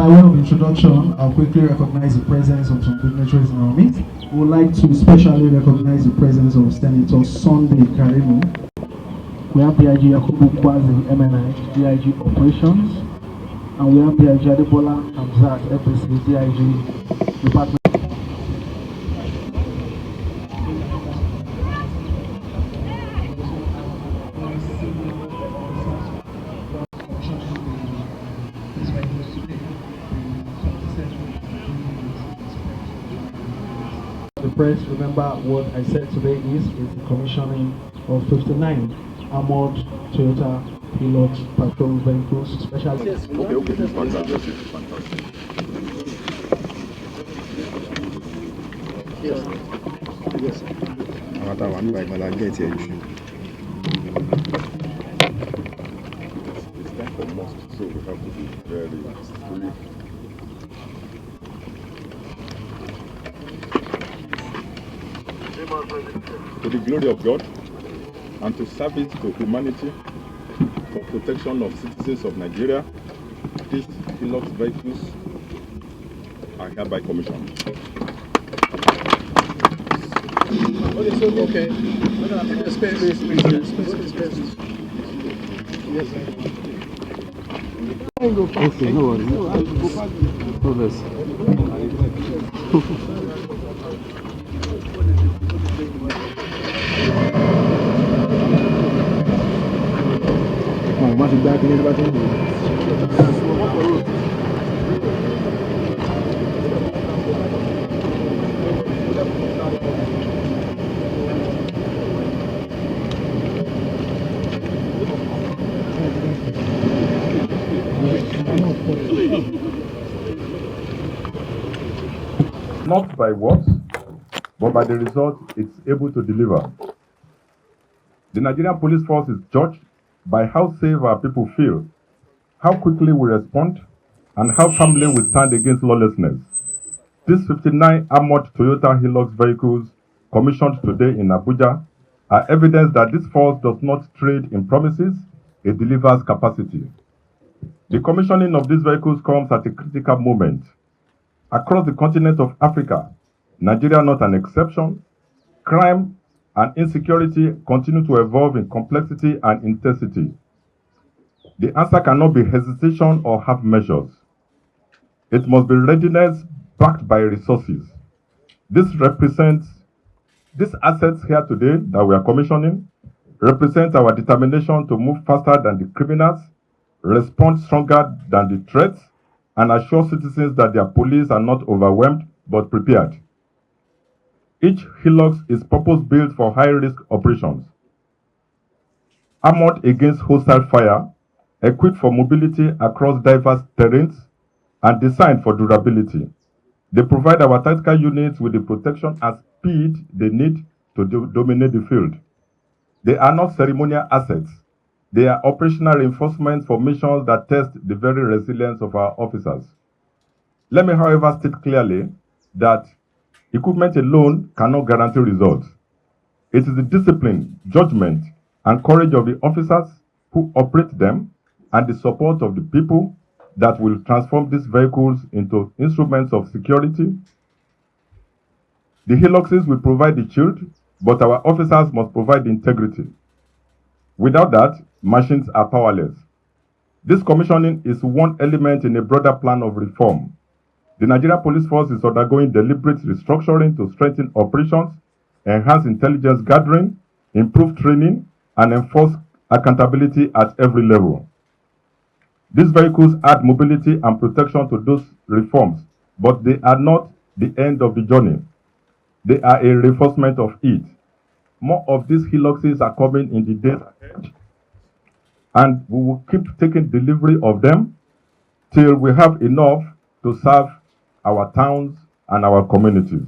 By way of introduction, I'll quickly recognize the presence of some dignitaries in our midst. We would like to especially recognize the presence of Senator Sunday Karimu. We have DIG Yakubu Kwazi, MNI, DIG Operations, and we have DIG Adebola Hamzat, FSC, DIG Department. The press, remember what I said today is the commissioning of 59 Armoured Toyota Hilux patrol vehicles, especially. Yes. Okay, this is fantastic. Yes. Yes. It's time for mosque, so we have to be very strict. To the glory of God and to service to humanity for protection of citizens of Nigeria, these Hilux vehicles are hereby commissioned. Okay. Space. Yes, sir. Okay, no worries. Progress. Not by words, but by the result it's able to deliver. The Nigerian police force is judged by how safe our people feel, how quickly we respond, and how firmly we stand against lawlessness. These 59 armored Toyota Hilux vehicles commissioned today in Abuja are evidence that this force does not trade in promises, it delivers capacity. The commissioning of these vehicles comes at a critical moment. Across the continent of Africa, Nigeria not an exception, crime and insecurity continue to evolve in complexity and intensity. The answer cannot be hesitation or half measures. It must be readiness backed by resources. These assets here today that we are commissioning represent our determination to move faster than the criminals, respond stronger than the threats, and assure citizens that their police are not overwhelmed but prepared. Each Hilux is purpose-built for high-risk operations. Armored against hostile fire, equipped for mobility across diverse terrains, and designed for durability. They provide our tactical units with the protection and speed they need to dominate the field. They are not ceremonial assets. They are operational reinforcements for missions that test the very resilience of our officers. Let me, however, state clearly that equipment alone cannot guarantee results. It is the discipline, judgment, and courage of the officers who operate them and the support of the people that will transform these vehicles into instruments of security. The Hiluxes will provide the shield, but our officers must provide the integrity. Without that, machines are powerless. This commissioning is one element in a broader plan of reform. The Nigerian Police Force is undergoing deliberate restructuring to strengthen operations, enhance intelligence gathering, improve training, and enforce accountability at every level. These vehicles add mobility and protection to those reforms, but they are not the end of the journey. They are a reinforcement of it. More of these Hiluxes are coming in the days ahead, and we will keep taking delivery of them till we have enough to serve our towns and our communities.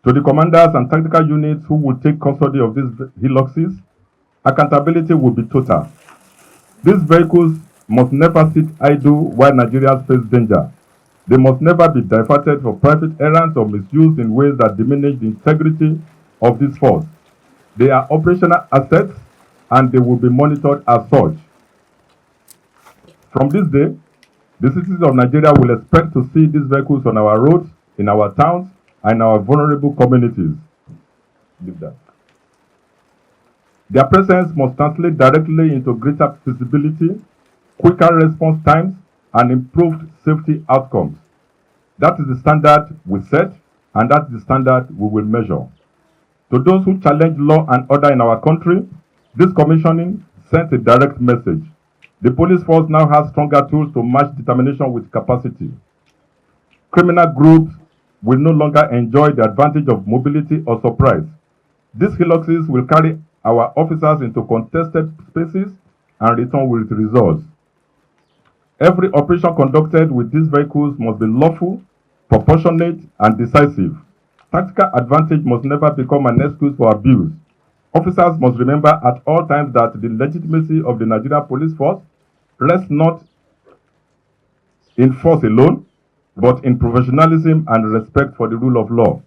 To the commanders and tactical units who will take custody of these Hiluxes, accountability will be total. These vehicles must never sit idle while Nigerians face danger. They must never be diverted for private errands or misused in ways that diminish the integrity of this force. They are operational assets and they will be monitored as such. From this day, The citizens of Nigeria will expect to see these vehicles on our roads, in our towns, and our vulnerable communities. Leave that. Their presence must translate directly into greater visibility, quicker response times, and improved safety outcomes. That is the standard we set, and that is the standard we will measure. To those who challenge law and order in our country, this commissioning sends a direct message. The police force now has stronger tools to match determination with capacity. Criminal groups will no longer enjoy the advantage of mobility or surprise. These Hiluxes will carry our officers into contested spaces and return with results. Every operation conducted with these vehicles must be lawful, proportionate, and decisive. Tactical advantage must never become an excuse for abuse. Officers must remember at all times that the legitimacy of the Nigerian police force rests not in force alone, but in professionalism and respect for the rule of law.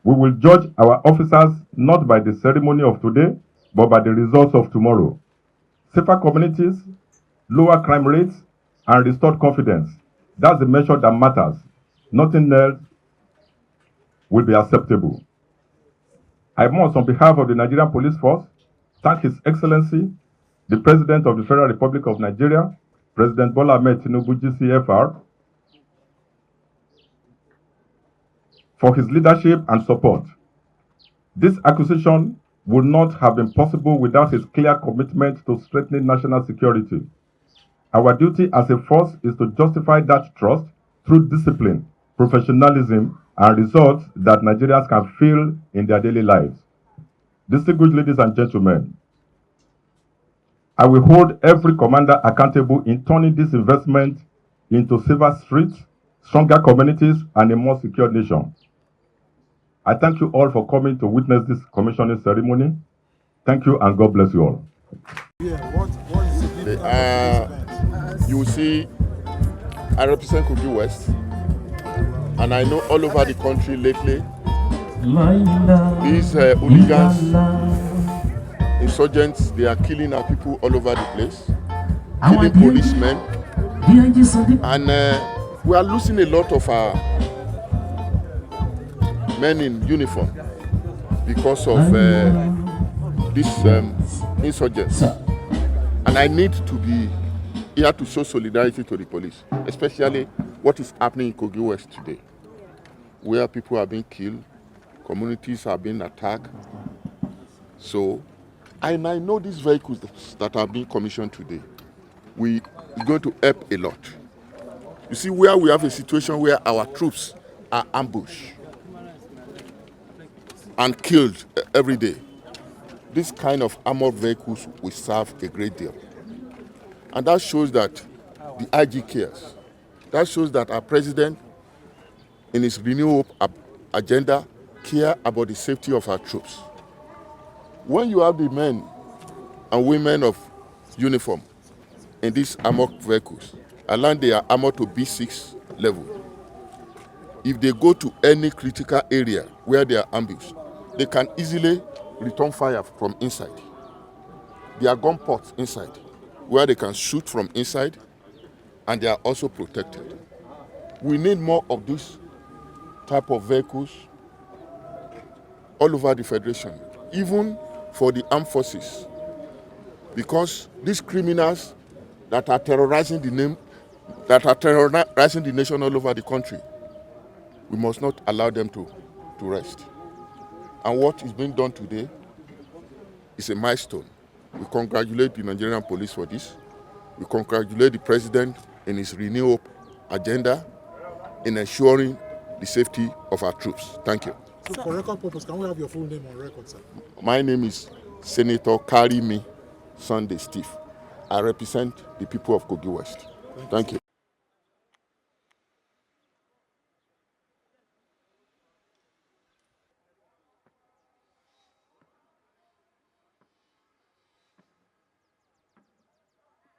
We will judge our officers not by the ceremony of today, but by the results of tomorrow. Safer communities, lower crime rates, and restored confidence. That's the measure that matters. Nothing else will be acceptable. I must, on behalf of the Nigerian Police Force, thank His Excellency, the President of the Federal Republic of Nigeria, President Bola Ahmed Tinubu, GCFR, for his leadership and support. This acquisition would not have been possible without his clear commitment to strengthening national security. Our duty as a force is to justify that trust through discipline, professionalism, and results that Nigerians can feel in their daily lives. Distinguished ladies and gentlemen, I will hold every commander accountable in turning this investment into safer streets, stronger communities, and a more secure nation. I thank you all for coming to witness this commissioning ceremony. Thank you, and God bless you all. Yeah, what is it? You will see, I represent Kogi West, and I know all over the country lately, these hooligans, insurgents, they are killing our people all over the place, killing policemen, and we are losing a lot of our men in uniform because of these insurgents. And I need to be here to show solidarity to the police, especially what is happening in Kogi West today, where people are being killed, communities are being attacked. So, and I know these vehicles that are being commissioned today, we are going to help a lot. You see, where we have a situation where our troops are ambushed and killed every day, this kind of armored vehicles will serve a great deal. And that shows that the IG cares. That shows that our president, in his renewal agenda, care about the safety of our troops. When you have the men and women of uniform in these armored vehicles, and they are armored to B6 level, if they go to any critical area where they are ambushed, they can easily return fire from inside. There are gun ports inside where they can shoot from inside, and they are also protected. We need more of this type of vehicles all over the Federation, even for the armed forces, because these criminals that are terrorizing the nation all over the country, we must not allow them to rest. And what is being done today is a milestone. We congratulate the Nigerian police for this. We congratulate the president in his renewal agenda in ensuring the safety of our troops. Thank you. So for record purpose, can we have your full name on record, sir? My name is Senator Karimi Sunday Steve. I represent the people of Kogi West. Thank you.